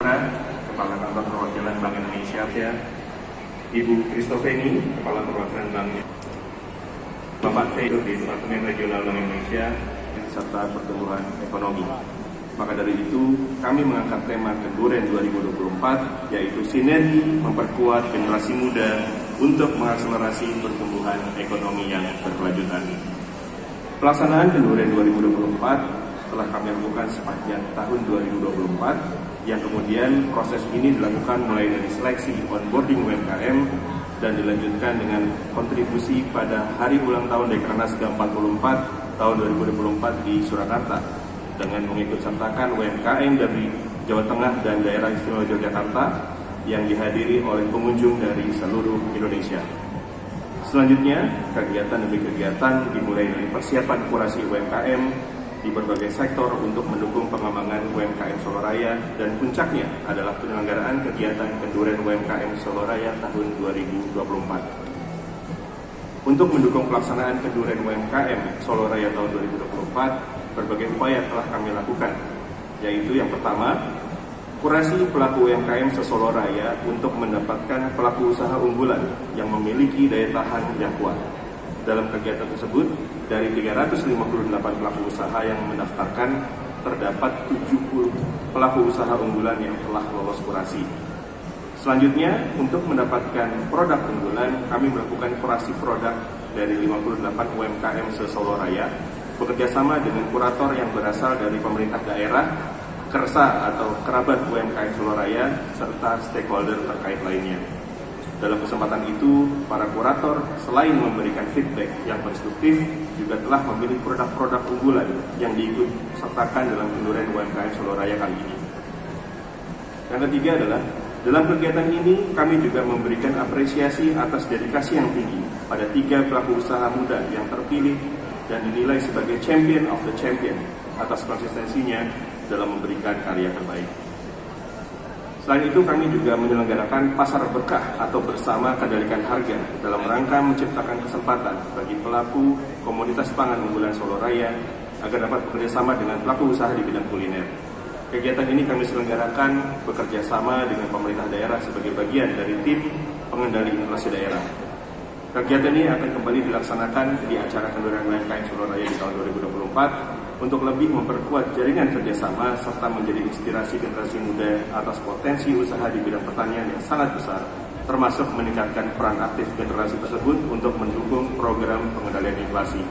Kepala Kantor Perwakilan Bank Indonesia, Ibu Kristofeni, Kepala Perwakilan Bank Indonesia, Bapak Tedo di Departemen Regional Bank Indonesia, serta pertumbuhan ekonomi. Maka dari itu, kami mengangkat tema Kenduren 2024, yaitu sinergi memperkuat generasi muda untuk mengakselerasi pertumbuhan ekonomi yang berkelanjutan. Pelaksanaan Kenduren 2024 telah kami lakukan sepanjang tahun 2024, yang kemudian proses ini dilakukan mulai dari seleksi onboarding UMKM dan dilanjutkan dengan kontribusi pada hari ulang tahun Dekrenas ke-44 tahun 2024 di Surakarta dengan mengikut sertakan UMKM dari Jawa Tengah dan daerah istimewa Yogyakarta yang dihadiri oleh pengunjung dari seluruh Indonesia. Selanjutnya, kegiatan demi kegiatan dimulai dari persiapan kurasi UMKM di berbagai sektor untuk mendukung pengembangan UMKM Soloraya, dan puncaknya adalah penyelenggaraan kegiatan Kenduren UMKM Soloraya tahun 2024. Untuk mendukung pelaksanaan Kenduren UMKM Soloraya tahun 2024, berbagai upaya telah kami lakukan, yaitu yang pertama, kurasi pelaku UMKM se-Soloraya untuk mendapatkan pelaku usaha unggulan yang memiliki daya tahan yang kuat. Dalam kegiatan tersebut, dari 358 pelaku usaha yang mendaftarkan, terdapat 70 pelaku usaha unggulan yang telah lolos kurasi. Selanjutnya, untuk mendapatkan produk unggulan, kami melakukan kurasi produk dari 58 UMKM se-Soloraya, bekerjasama dengan kurator yang berasal dari pemerintah daerah, KERSA atau kerabat UMKM Soloraya, serta stakeholder terkait lainnya. Dalam kesempatan itu, para kurator selain memberikan feedback yang konstruktif, juga telah memilih produk-produk unggulan yang diikut sertakan dalam Kenduren UMKM Soloraya kali ini. Yang ketiga adalah, dalam kegiatan ini kami juga memberikan apresiasi atas dedikasi yang tinggi pada 3 pelaku usaha muda yang terpilih dan dinilai sebagai champion of the champion atas konsistensinya dalam memberikan karya terbaik. Selain itu, kami juga menyelenggarakan pasar berkah atau bersama kendalikan harga dalam rangka menciptakan kesempatan bagi pelaku komoditas pangan unggulan Soloraya agar dapat bekerjasama dengan pelaku usaha di bidang kuliner. Kegiatan ini kami selenggarakan bekerja sama dengan pemerintah daerah sebagai bagian dari tim pengendali inflasi daerah. Kegiatan ini akan kembali dilaksanakan di acara Kenduren UMKM Soloraya di tahun 2024 untuk lebih memperkuat jaringan kerjasama serta menjadi inspirasi generasi muda atas potensi usaha di bidang pertanian yang sangat besar, termasuk meningkatkan peran aktif generasi tersebut untuk mendukung program pengendalian inflasi.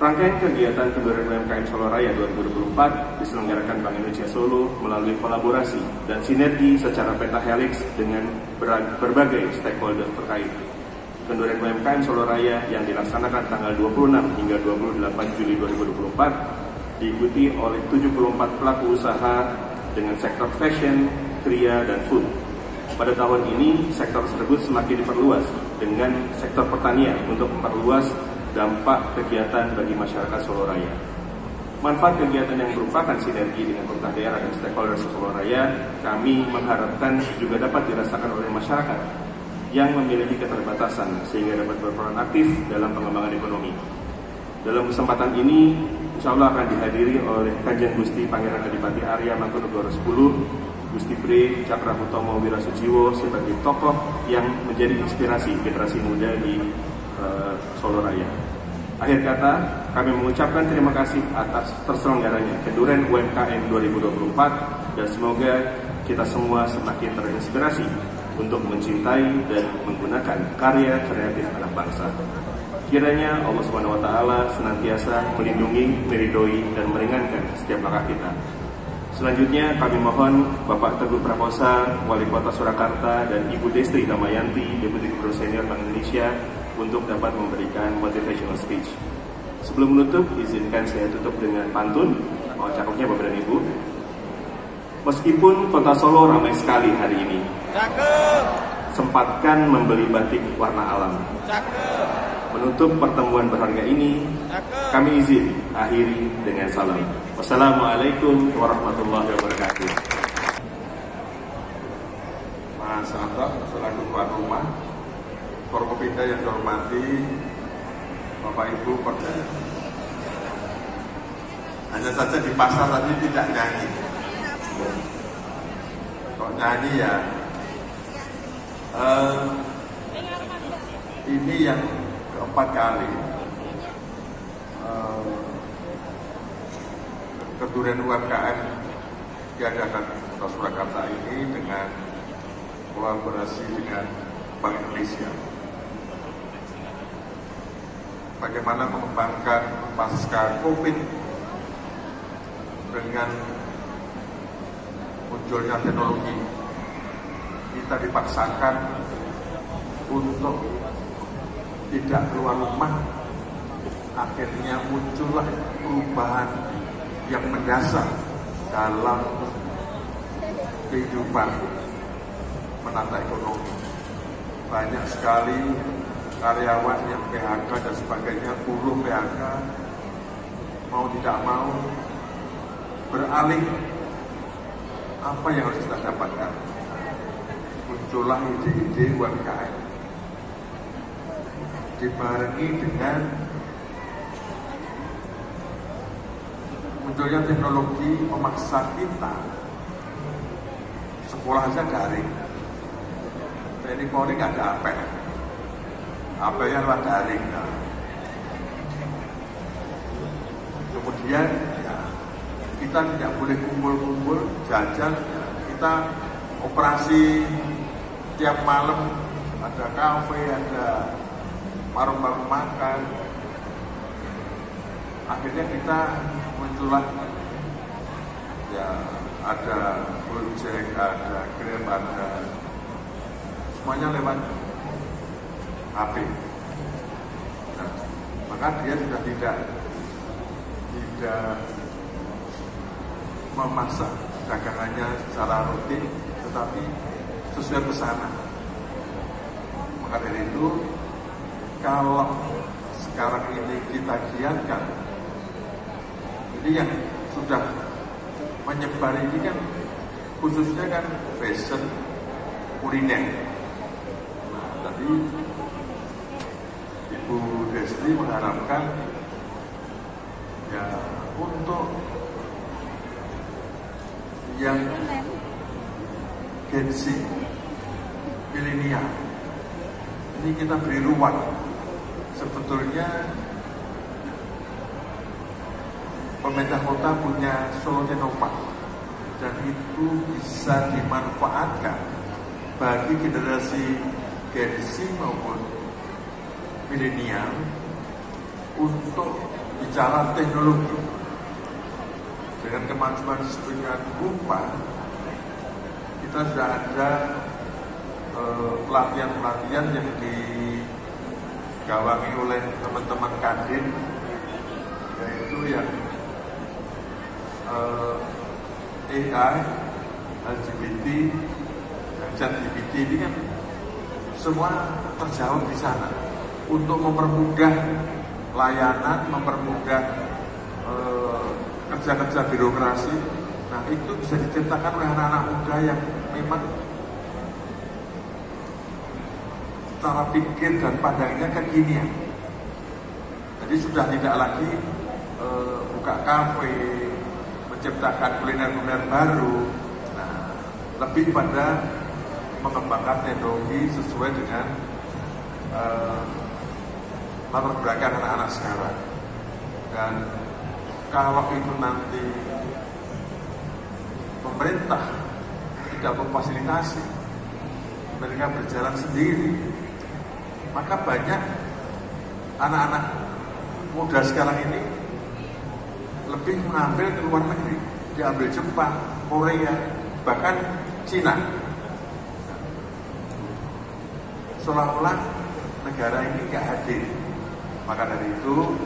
Rangkaian kegiatan Kenduren UMKM Soloraya 2024 diselenggarakan Bank Indonesia Solo melalui kolaborasi dan sinergi secara pentahelix dengan berbagai stakeholder terkait. Kenduren UMKM Soloraya yang dilaksanakan tanggal 26 hingga 28 Juli 2024 diikuti oleh 74 pelaku usaha dengan sektor fashion, kria, dan food. Pada tahun ini, sektor tersebut semakin diperluas dengan sektor pertanian untuk memperluas dampak kegiatan bagi masyarakat Soloraya. Manfaat kegiatan yang merupakan sinergi dengan pemerintah daerah dan stakeholder Soloraya, kami mengharapkan juga dapat dirasakan oleh masyarakat yang memiliki keterbatasan sehingga dapat berperan aktif dalam pengembangan ekonomi. Dalam kesempatan ini, insya Allah akan dihadiri oleh Kanjeng Gusti Pangeran Adipati Arya Mangkunegoro 10, Gusti Bre Cakrahutomo Wirasujiwo sebagai tokoh yang menjadi inspirasi generasi muda di Soloraya. Akhir kata, kami mengucapkan terima kasih atas terselenggaranya Kenduren UMKM 2024 dan semoga kita semua semakin terinspirasi untuk mencintai dan menggunakan karya kreatif anak bangsa. Kiranya Allah SWT senantiasa melindungi, meridhoi, dan meringankan setiap langkah kita. Selanjutnya kami mohon Bapak Teguh Prakosa, Wali Kota Surakarta, dan Ibu Destri Damayanti, Deputi Gubernur Senior Bank Indonesia, untuk dapat memberikan motivational speech. Sebelum menutup, izinkan saya tutup dengan pantun. Mohon cakepnya Bapak dan Ibu. Meskipun kota Solo ramai sekali hari ini, cakep. Sempatkan membeli batik warna alam. Cakep. Menutup pertemuan berharga ini, cakep. Kami izin akhiri dengan salam. Wassalamualaikum warahmatullahi wabarakatuh. Mas Anto, selaku tuan rumah, Forkopimda yang saya hormati, Bapak Ibu Perda. Hanya saja di pasar tadi tidak nyanyi. nyanyi ya. Ini yang keempat kali kedurian UMKM diadakan di Surakarta ini dengan kolaborasi dengan Bank Indonesia. Bagaimana mengembangkan pasca COVID dengan munculnya teknologi. Kita dipaksakan untuk tidak keluar rumah, akhirnya muncullah perubahan yang mendasar dalam kehidupan menata ekonomi. Banyak sekali karyawan yang PHK dan sebagainya, buruh PHK, mau tidak mau beralih. Apa yang harus kita dapatkan? Muncullah ide-ide UMKM dibarengi dengan munculnya teknologi memaksa kita sekolah aja daring. Ini Polri nggak ada apa yang lewat daring. Kemudian ya, kita tidak boleh kumpul-kumpul jajan. Ya, kita operasi tiap malam, ada kafe, ada warung-warung makan. Akhirnya kita muncullah ya, ada Gojek, ada Grab, ada semuanya lewat HP. Nah, maka dia sudah tidak memasak dagangannya secara rutin, tetapi sesuai pesanan. Maka dari itu, kalau sekarang ini kita giatkan, jadi yang sudah menyebar ini kan khususnya kan fashion, kuliner. Nah, tadi Ibu Destri mengharapkan ya untuk yang Gen Z, milenial, ini kita beri ruang. Sebetulnya pemerintah kota punya Solo Technopark dan itu bisa dimanfaatkan bagi generasi Gen Z maupun milenial untuk bicara teknologi. Dengan kemajuan sedemikian rupa, kita sudah ada pelatihan-pelatihan yang digawangi oleh teman-teman Kadin, yaitu yang AI, LGBT, dan ChatGPT ini kan semua terjawab di sana untuk mempermudah layanan, mempermudah kerja-kerja birokrasi. Nah, itu bisa diciptakan oleh anak-anak muda yang memang cara pikir dan pandangnya kekinian. Jadi sudah tidak lagi buka kafe, menciptakan kuliner-kuliner baru. Nah, lebih pada mengembangkan teknologi sesuai dengan latar belakang anak-anak sekarang. Dan kalau itu nanti pemerintah tidak memfasilitasi, mereka berjalan sendiri, maka banyak anak-anak muda sekarang ini lebih mengambil ke luar negeri, diambil Jepang, Korea, bahkan Cina. Seolah-olah negara ini nggak hadir. Maka dari itu,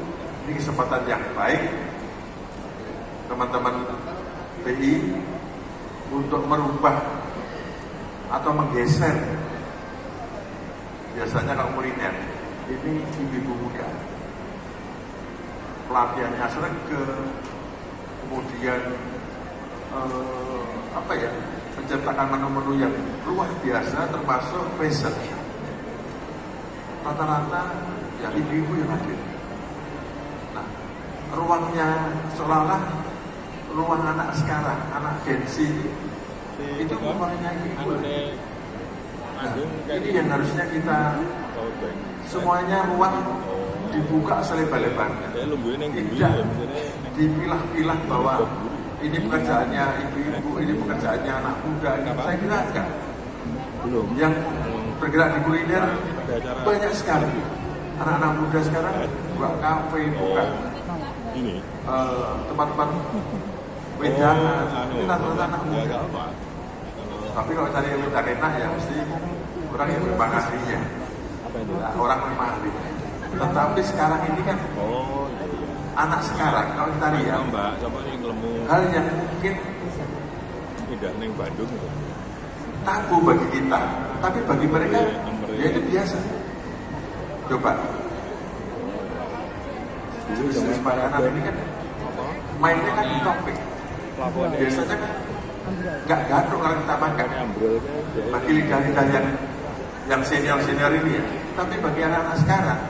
ini kesempatan yang baik teman-teman BI untuk merubah atau menggeser. Biasanya kalau kuliner ini ibu-ibu muda, pelatihannya seragam, kemudian menciptakan menu-menu yang luar biasa, termasuk fashion. Rata-rata ya ibu-ibu yang hadir. Nah, ruangnya seolah-olah ruang anak sekarang, anak Gen Z Itu bukannya ibu. Nah, ini yang harusnya kita semuanya ruang dibuka selebar-lebarnya. Tidak dipilah-pilah bahwa ini pekerjaannya ibu-ibu, ini pekerjaannya anak muda. Saya kira enggak. Yang bergerak di kuliner banyak sekali. Anak-anak muda sekarang buka kafe, buka tempat-tempat wedangan. Ini rata-rata anak muda. Tapi kalau cari yang wedangan enak ya mesti orang yang memang ahlinya. Orang memang ahlinya. Tetapi sekarang ini kan anak sekarang kalau kita lihat hal yang mungkin tabu bagi kita, tapi bagi mereka ya itu biasa. Coba jenis makanan ini kan mainnya kan di topik. Biasanya kan nggak gaduh kalau kita makan bagi lidah-lidah yang senior-senior ini ya. Tapi bagi anak-anak sekarang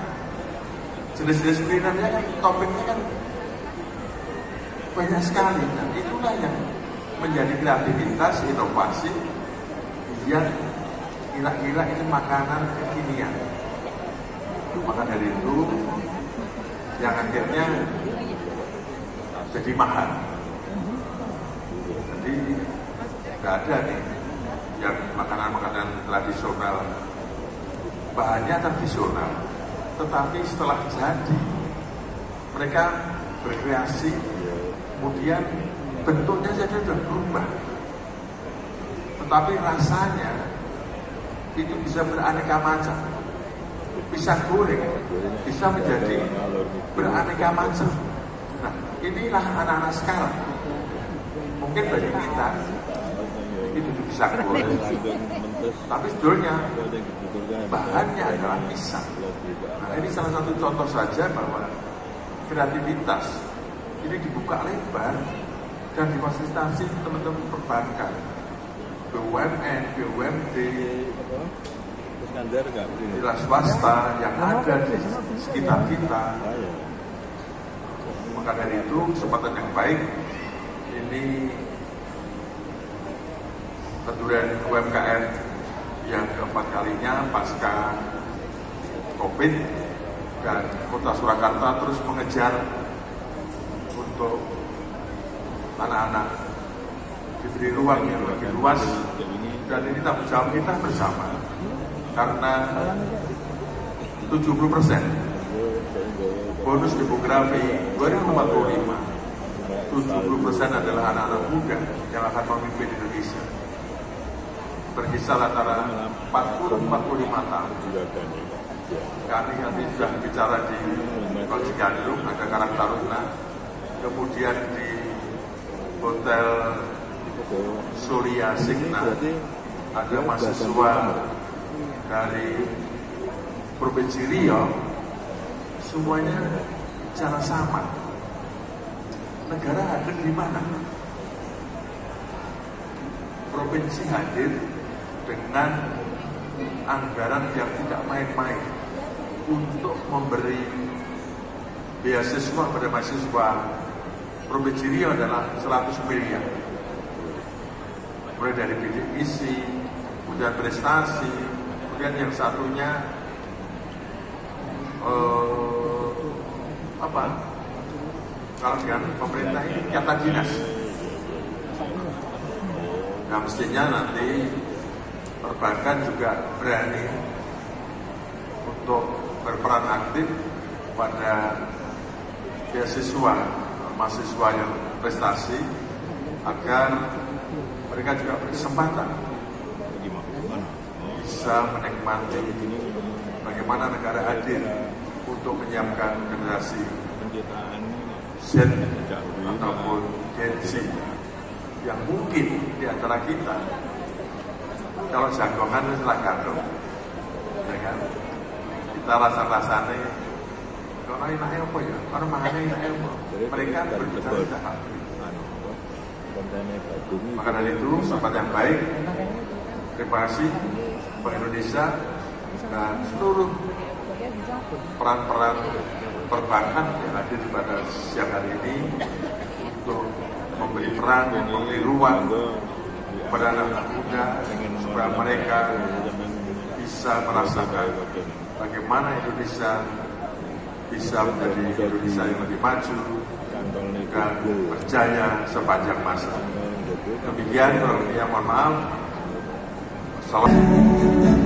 jenis-jenis kulinernya kan topiknya kan banyak sekali. Nah itulah yang menjadi kreativitas, inovasi yang kira-kira ini makanan kekinian. Maka dari itu yang akhirnya jadi mahal. Jadi nggak ada nih yang makanan-makanan tradisional, bahannya tradisional, tetapi setelah jadi mereka berkreasi, kemudian bentuknya jadi sudah berubah, tetapi rasanya itu bisa beraneka macam. Pisang goreng bisa menjadi beraneka macam. Nah, inilah anak-anak sekarang. Mungkin bagi kita itu pisang goreng, tapi sebetulnya bahannya adalah pisang. Nah, ini salah satu contoh saja bahwa kreativitas ini dibuka lebar dan difasilitasi teman-teman perbankan, BUMN, BUMD, bila swasta yang ada di sekitar kita. Maka dari itu kesempatan yang baik ini Kementerian UMKM yang keempat kalinya pasca COVID, dan Kota Surakarta terus mengejar untuk anak-anak diberi ruang yang lebih luas, dan ini tanggung jawab kita bersama. Karena 70% bonus demografi 2045, 70% adalah anak-anak muda yang akan memimpin Indonesia. Berkisar antara 40-45 tahun. Kami nanti sudah bicara di Tol Cigandung, ada Karang Taruna, kemudian di Hotel Surya Signa ada mahasiswa dari Provinsi Riau. Semuanya cara sama. Negara hadir di mana? Provinsi hadir dengan anggaran yang tidak main-main untuk memberi beasiswa pada mahasiswa. Provinsi Riau adalah 100 miliar. Mulai dari bidik misi, kemudian prestasi, kemudian yang satunya kalau dengan pemerintah ini kata dinas. Nah mestinya nanti perbankan juga berani untuk berperan aktif pada beasiswa mahasiswa yang prestasi, agar mereka juga berkesempatan bisa menikmati bagaimana negara hadir untuk menyiapkan generasi Z ataupun Gen Z yang mungkin di antara kita kalau jagongan setelah gandum, ya kan, kita rasa-rasanya kalau enaknya apa ya, kalau makannya enaknya apa, mereka berbicara jahat. Maka dari itu tempat yang baik. Terima kasih Bank Indonesia dan seluruh peran-peran perbankan yang hadir pada siang hari ini untuk memberi peran, memberi ruang kepada anak-anak muda supaya mereka bisa merasakan bagaimana Indonesia bisa menjadi Indonesia yang lebih maju dan berjaya sepanjang masa. Demikian, kurang lebihnya mohon maaf. Assalamualaikum.